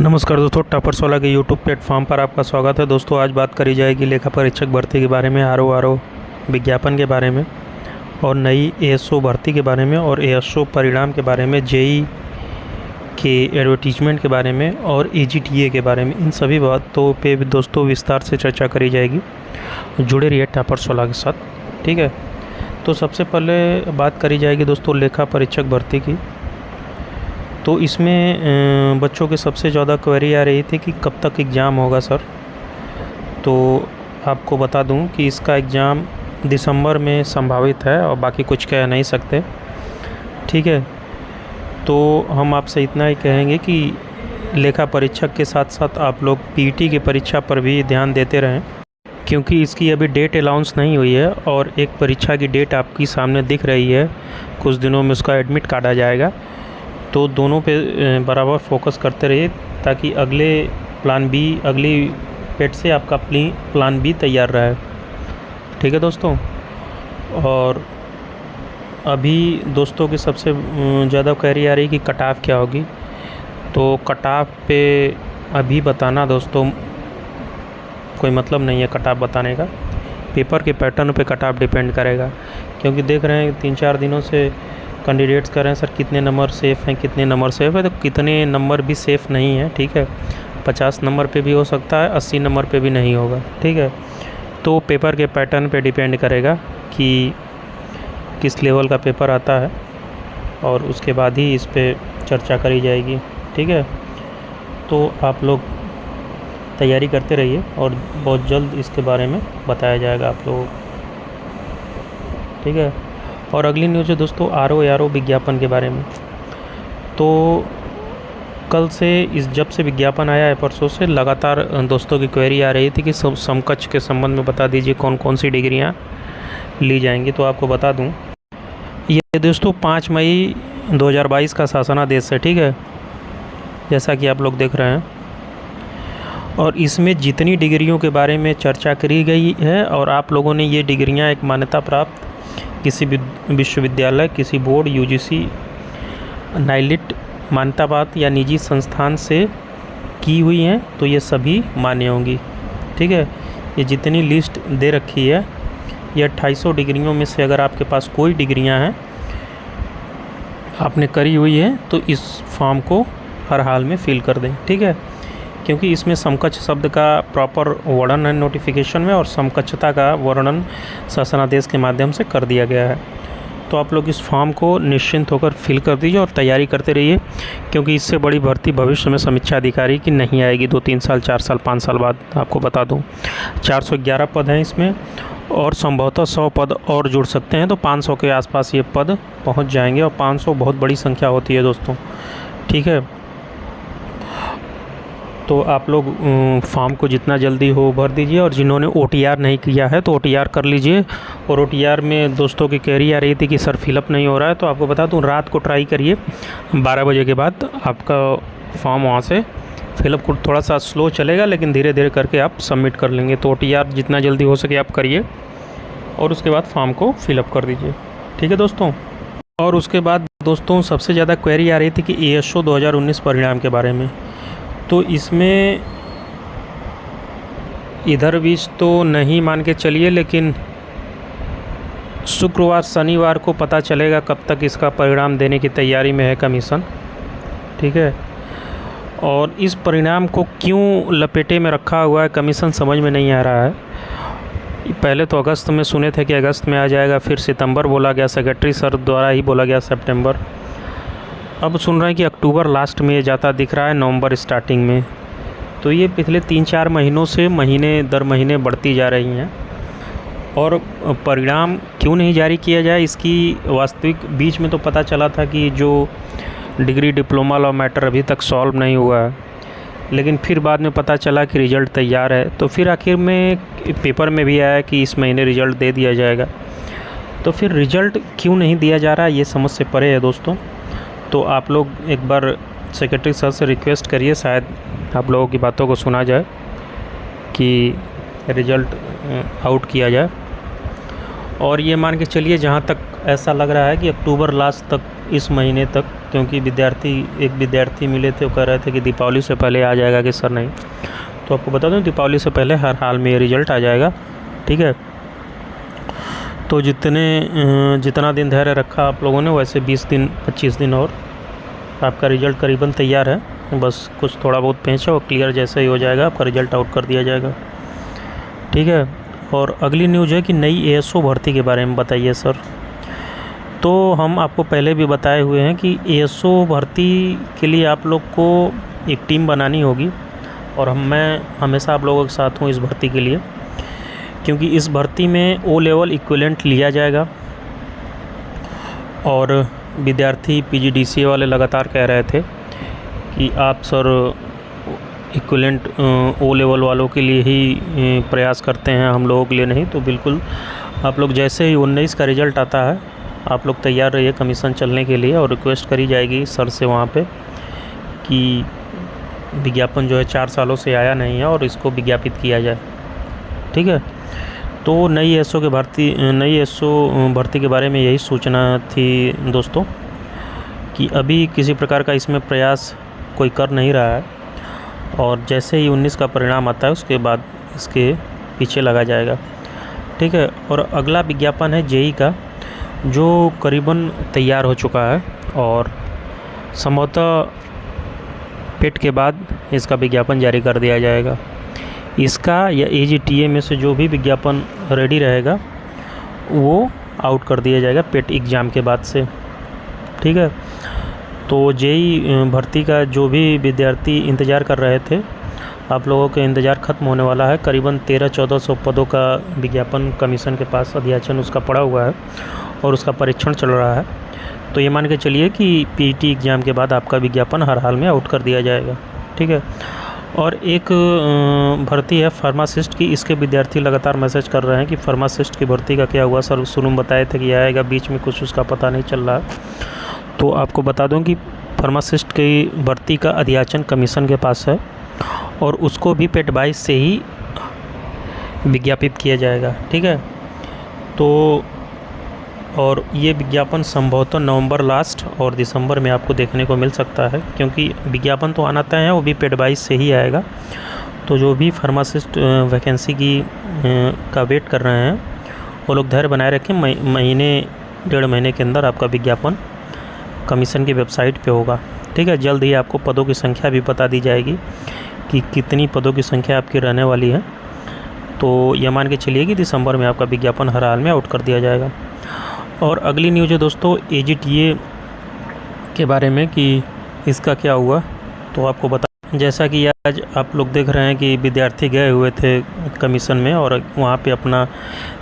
नमस्कार दोस्तों, टॉपर्स वाला के यूट्यूब प्लेटफॉर्म पर आपका स्वागत है। दोस्तों आज बात करी जाएगी लेखा परीक्षक भर्ती के बारे में, आरओ विज्ञापन के बारे में और नई एएसओ भर्ती के बारे में और एएसओ परिणाम के बारे में, जेई के एडवर्टीजमेंट के बारे में और एजीटीए के बारे में। इन सभी बातों पे दोस्तों विस्तार से चर्चा करी जाएगी। जुड़े रहिए टॉपर्स वाला के साथ, ठीक है। तो सबसे पहले बात करी जाएगी दोस्तों लेखा परीक्षक भर्ती की। तो इसमें बच्चों के सबसे ज़्यादा क्वेरी आ रही थी कि कब तक एग्ज़ाम होगा सर। तो आपको बता दूं कि इसका एग्ज़ाम दिसंबर में संभावित है और बाकी कुछ कह नहीं सकते, ठीक है। तो हम आपसे इतना ही कहेंगे कि लेखा परीक्षक के साथ साथ आप लोग पीटी की परीक्षा पर भी ध्यान देते रहें, क्योंकि इसकी अभी डेट अनाउंस नहीं हुई है और एक परीक्षा की डेट आपकी सामने दिख रही है। कुछ दिनों में उसका एडमिट काटा जाएगा। तो दोनों पे बराबर फोकस करते रहिए ताकि अगली पेट से आपका प्लान बी तैयार रहे, ठीक है दोस्तों। और अभी दोस्तों की सबसे ज़्यादा क्वेरी आ रही कि कट ऑफ क्या होगी। तो कट ऑफ पे अभी बताना दोस्तों कोई मतलब नहीं है कट ऑफ बताने का। पेपर के पैटर्न पे कट ऑफ डिपेंड करेगा, क्योंकि देख रहे हैं 3-4 दिनों से कैंडिडेट्स कर रहे हैं सर कितने नंबर सेफ़ हैं, कितने नंबर सेफ़ है। तो कितने नंबर भी सेफ़ नहीं है, ठीक है। 50 नंबर पे भी हो सकता है, 80 नंबर पे भी नहीं होगा, ठीक है। तो पेपर के पैटर्न पे डिपेंड करेगा कि किस लेवल का पेपर आता है और उसके बाद ही इस पे चर्चा करी जाएगी, ठीक है। तो आप लोग तैयारी करते रहिए और बहुत जल्द इसके बारे में बताया जाएगा आप लोगों को, ठीक है। और अगली न्यूज़ है दोस्तों आरओ विज्ञापन के बारे में। तो कल से जब से विज्ञापन आया है परसों से लगातार दोस्तों की क्वेरी आ रही थी कि समकक्ष के संबंध में बता दीजिए कौन कौन सी डिग्रियां ली जाएंगी। तो आपको बता दूं ये दोस्तों 5 मई 2022 का शासनादेश है, ठीक है, जैसा कि आप लोग देख रहे हैं। और इसमें जितनी डिग्रियों के बारे में चर्चा करी गई है और आप लोगों ने ये डिग्रियां एक मान्यता प्राप्त किसी विश्वविद्यालय, किसी बोर्ड, यूजीसी, नाइलिट मान्यता प्राप्त या निजी संस्थान से की हुई हैं, तो ये सभी मान्य होंगी, ठीक है। ये जितनी लिस्ट दे रखी है ये 250 डिग्रियों में से अगर आपके पास कोई डिग्रियां हैं आपने करी हुई है तो इस फॉर्म को हर हाल में फिल कर दें, ठीक है। क्योंकि इसमें समकक्ष शब्द का प्रॉपर वर्णन है नोटिफिकेशन में और समकक्षता का वर्णन शासनादेश के माध्यम से कर दिया गया है। तो आप लोग इस फॉर्म को निश्चिंत होकर फिल कर दीजिए और तैयारी करते रहिए, क्योंकि इससे बड़ी भर्ती भविष्य में समीक्षा अधिकारी की नहीं आएगी 2-3 साल, 4 साल, 5 साल बाद। आपको बता दूं 411 पद हैं इसमें और संभवतः 100 पद और जुड़ सकते हैं, तो 500 के आसपास ये पद पहुँच जाएंगे और 500 बहुत बड़ी संख्या होती है दोस्तों, ठीक है। तो आप लोग फॉर्म को जितना जल्दी हो भर दीजिए और जिन्होंने ओटीआर नहीं किया है तो ओटीआर कर लीजिए। और ओटीआर में दोस्तों की क्वेरी आ रही थी कि सर फिलअप नहीं हो रहा है, तो आपको बता दूं रात को ट्राई करिए 12 बजे के बाद आपका फॉर्म वहाँ से फिलअप को थोड़ा सा स्लो चलेगा लेकिन धीरे धीरे करके आप सबमिट कर लेंगे। तो ओटीआर जितना जल्दी हो सके आप करिए और उसके बाद फॉर्म को फिलअप कर दीजिए, ठीक है दोस्तों। और उसके बाद दोस्तों सबसे ज़्यादा क्वेरी आ रही थी कि एएसओ 2019 परिणाम के बारे में। तो इसमें इधर बीच तो नहीं मान के चलिए, लेकिन शुक्रवार शनिवार को पता चलेगा कब तक इसका परिणाम देने की तैयारी में है कमीशन, ठीक है। और इस परिणाम को क्यों लपेटे में रखा हुआ है कमीशन समझ में नहीं आ रहा है। पहले तो अगस्त में सुने थे कि अगस्त में आ जाएगा, फिर सितंबर बोला गया, सेक्रेटरी सर द्वारा ही बोला गया सितंबर। अब सुन रहे हैं कि अक्टूबर लास्ट में ये जाता दिख रहा है, नवंबर स्टार्टिंग में। तो ये पिछले 3-4 महीनों से महीने दर महीने बढ़ती जा रही हैं। और परिणाम क्यों नहीं जारी किया जाए इसकी वास्तविक बीच में तो पता चला था कि जो डिग्री डिप्लोमा लॉ मैटर अभी तक सॉल्व नहीं हुआ है, लेकिन फिर बाद में पता चला कि रिज़ल्ट तैयार है। तो फिर आखिर में पेपर में भी आया कि इस महीने रिज़ल्ट दे दिया जाएगा। तो फिर रिज़ल्ट क्यों नहीं दिया जा रहा है ये समझ से परे है दोस्तों। तो आप लोग एक बार सेक्रेटरी सर से रिक्वेस्ट करिए, शायद आप लोगों की बातों को सुना जाए कि रिज़ल्ट आउट किया जाए। और ये मान के चलिए जहाँ तक ऐसा लग रहा है कि अक्टूबर लास्ट तक इस महीने तक क्योंकि एक विद्यार्थी मिले थे, वो कह रहे थे कि दीपावली से पहले आ जाएगा कि सर नहीं। तो आपको बता दूं दीपावली से पहले हर हाल में ये रिज़ल्ट आ जाएगा, ठीक है। तो जितना दिन धैर्य रखा आप लोगों ने, वैसे 20 दिन 25 दिन और आपका रिज़ल्ट करीबन तैयार है। बस कुछ थोड़ा बहुत पेंच है, और क्लियर जैसे ही हो जाएगा आपका रिज़ल्ट आउट कर दिया जाएगा, ठीक है। और अगली न्यूज़ है कि नई एएसओ भर्ती के बारे में बताइए सर। तो हम आपको पहले भी बताए हुए हैं कि एएसओ भर्ती के लिए आप लोग को एक टीम बनानी होगी, और मैं हमेशा आप लोगों के साथ हूँ इस भर्ती के लिए, क्योंकि इस भर्ती में ओ लेवल इक्विवेलेंट लिया जाएगा। और विद्यार्थी पीजीडीसीए वाले लगातार कह रहे थे कि आप सर इक्विवेलेंट ओ लेवल वालों के लिए ही प्रयास करते हैं, हम लोगों के लिए नहीं। तो बिल्कुल आप लोग जैसे ही 19 का रिज़ल्ट आता है, आप लोग तैयार रहिए कमीशन चलने के लिए, और रिक्वेस्ट करी जाएगी सर से वहाँ पे कि विज्ञापन जो है 4 सालों से आया नहीं है और इसको विज्ञापित किया जाए, ठीक है। तो नई एसओ भर्ती के बारे में यही सूचना थी दोस्तों, कि अभी किसी प्रकार का इसमें प्रयास कोई कर नहीं रहा है, और जैसे ही 19 का परिणाम आता है उसके बाद इसके पीछे लगा जाएगा, ठीक है। और अगला विज्ञापन है जेई का, जो करीबन तैयार हो चुका है, और संभवतः पेट के बाद इसका विज्ञापन जारी कर दिया जाएगा। इसका या एजीटीए में से जो भी विज्ञापन रेडी रहेगा वो आउट कर दिया जाएगा पेट एग्ज़ाम के बाद से, ठीक है। तो जेई भर्ती का जो भी विद्यार्थी इंतज़ार कर रहे थे, आप लोगों का इंतज़ार ख़त्म होने वाला है। करीबन 1300-1400 पदों का विज्ञापन कमीशन के पास अध्याचन उसका पड़ा हुआ है, और उसका परीक्षण चल रहा है। तो ये मान के चलिए कि पीटी एग्ज़ाम के बाद आपका विज्ञापन हर हाल में आउट कर दिया जाएगा, ठीक है। और एक भर्ती है फार्मासिस्ट की, इसके विद्यार्थी लगातार मैसेज कर रहे हैं कि फार्मासिस्ट की भर्ती का क्या हुआ सर, शुरू में बताए थे कि आएगा, बीच में कुछ उसका पता नहीं चल रहा। तो आपको बता दूं कि फार्मासिस्ट की भर्ती का अध्याचन कमीशन के पास है, और उसको भी पेट 22 से ही विज्ञापित किया जाएगा, ठीक है। तो और ये विज्ञापन संभवतः नवंबर लास्ट और दिसंबर में आपको देखने को मिल सकता है, क्योंकि विज्ञापन तो आना तय है, वो भी पेट 22 से ही आएगा। तो जो भी फार्मासिस्ट वैकेंसी की का वेट कर रहे हैं, वो लोग धैर्य बनाए रखें। महीने 1.5 महीने के अंदर आपका विज्ञापन कमीशन की वेबसाइट पे होगा, ठीक है। जल्द ही आपको पदों की संख्या भी बता दी जाएगी कि कितनी पदों की संख्या आपकी रहने वाली है। तो ये मान के चलिए कि दिसंबर में आपका विज्ञापन हर हाल में आउट कर दिया जाएगा। और अगली न्यूज़ है दोस्तों एजीटीए के बारे में कि इसका क्या हुआ। तो आपको बता, जैसा कि आज आप लोग देख रहे हैं कि विद्यार्थी गए हुए थे कमीशन में, और वहाँ पे अपना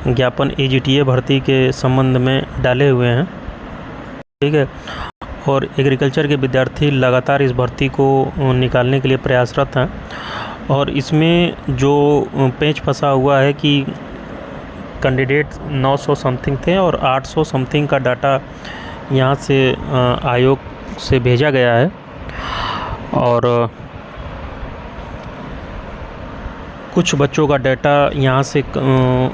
ज्ञापन एजीटीए भर्ती के संबंध में डाले हुए हैं, ठीक है। और एग्रीकल्चर के विद्यार्थी लगातार इस भर्ती को निकालने के लिए प्रयासरत हैं, और इसमें जो पेंच फंसा हुआ है कि कैंडिडेट 900 समथिंग थे, और 800 समथिंग का डाटा यहाँ से आयोग से भेजा गया है, और कुछ बच्चों का डाटा यहाँ से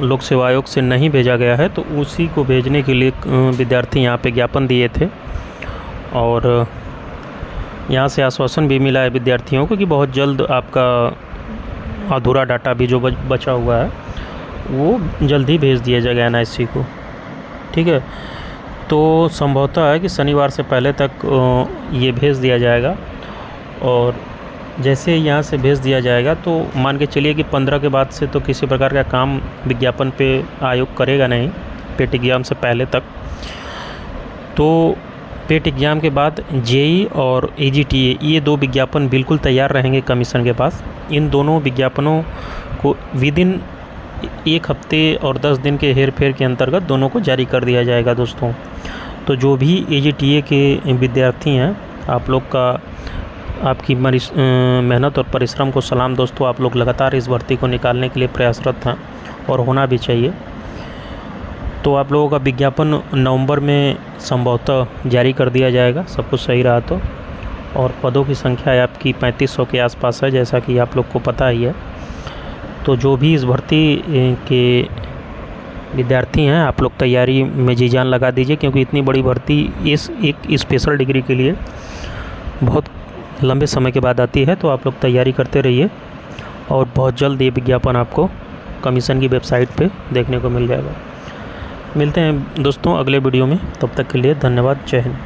लोक सेवा आयोग से नहीं भेजा गया है। तो उसी को भेजने के लिए विद्यार्थी यहाँ पे ज्ञापन दिए थे, और यहाँ से आश्वासन भी मिला है विद्यार्थियों को कि बहुत जल्द आपका अधूरा डाटा भी जो बचा हुआ है वो जल्द ही भेज दिया जाएगा एनआईसी को, ठीक है। तो संभवतः है कि शनिवार से पहले तक ये भेज दिया जाएगा, और जैसे यहाँ से भेज दिया जाएगा तो मान के चलिए कि 15 के बाद से तो किसी प्रकार का काम विज्ञापन पे आयोग करेगा नहीं पेट एग्ज़ाम से पहले तक। तो पेट एग्ज़ाम के बाद जेई और एजीटीए ये 2 विज्ञापन बिल्कुल तैयार रहेंगे कमीशन के पास। इन दोनों विज्ञापनों को विदिन 1 हफ्ते और 10 दिन के हेर फेर के अंतर्गत दोनों को जारी कर दिया जाएगा दोस्तों। तो जो भी एजीटीए के विद्यार्थी हैं, आप लोग का आपकी मेहनत और परिश्रम को सलाम दोस्तों। आप लोग लगातार इस भर्ती को निकालने के लिए प्रयासरत हैं, और होना भी चाहिए। तो आप लोगों का विज्ञापन नवंबर में संभवतः जारी कर दिया जाएगा, सब कुछ सही रहा तो। और पदों की संख्या आपकी 3500 के आसपास है, जैसा कि आप लोग को पता ही है। तो जो भी इस भर्ती के विद्यार्थी हैं आप लोग तैयारी में जी जान लगा दीजिए, क्योंकि इतनी बड़ी भर्ती इस एक स्पेशल डिग्री के लिए बहुत लंबे समय के बाद आती है। तो आप लोग तैयारी करते रहिए और बहुत जल्द ये विज्ञापन आपको कमीशन की वेबसाइट पे देखने को मिल जाएगा। मिलते हैं दोस्तों अगले वीडियो में, तब तक के लिए धन्यवाद। जय हिंद।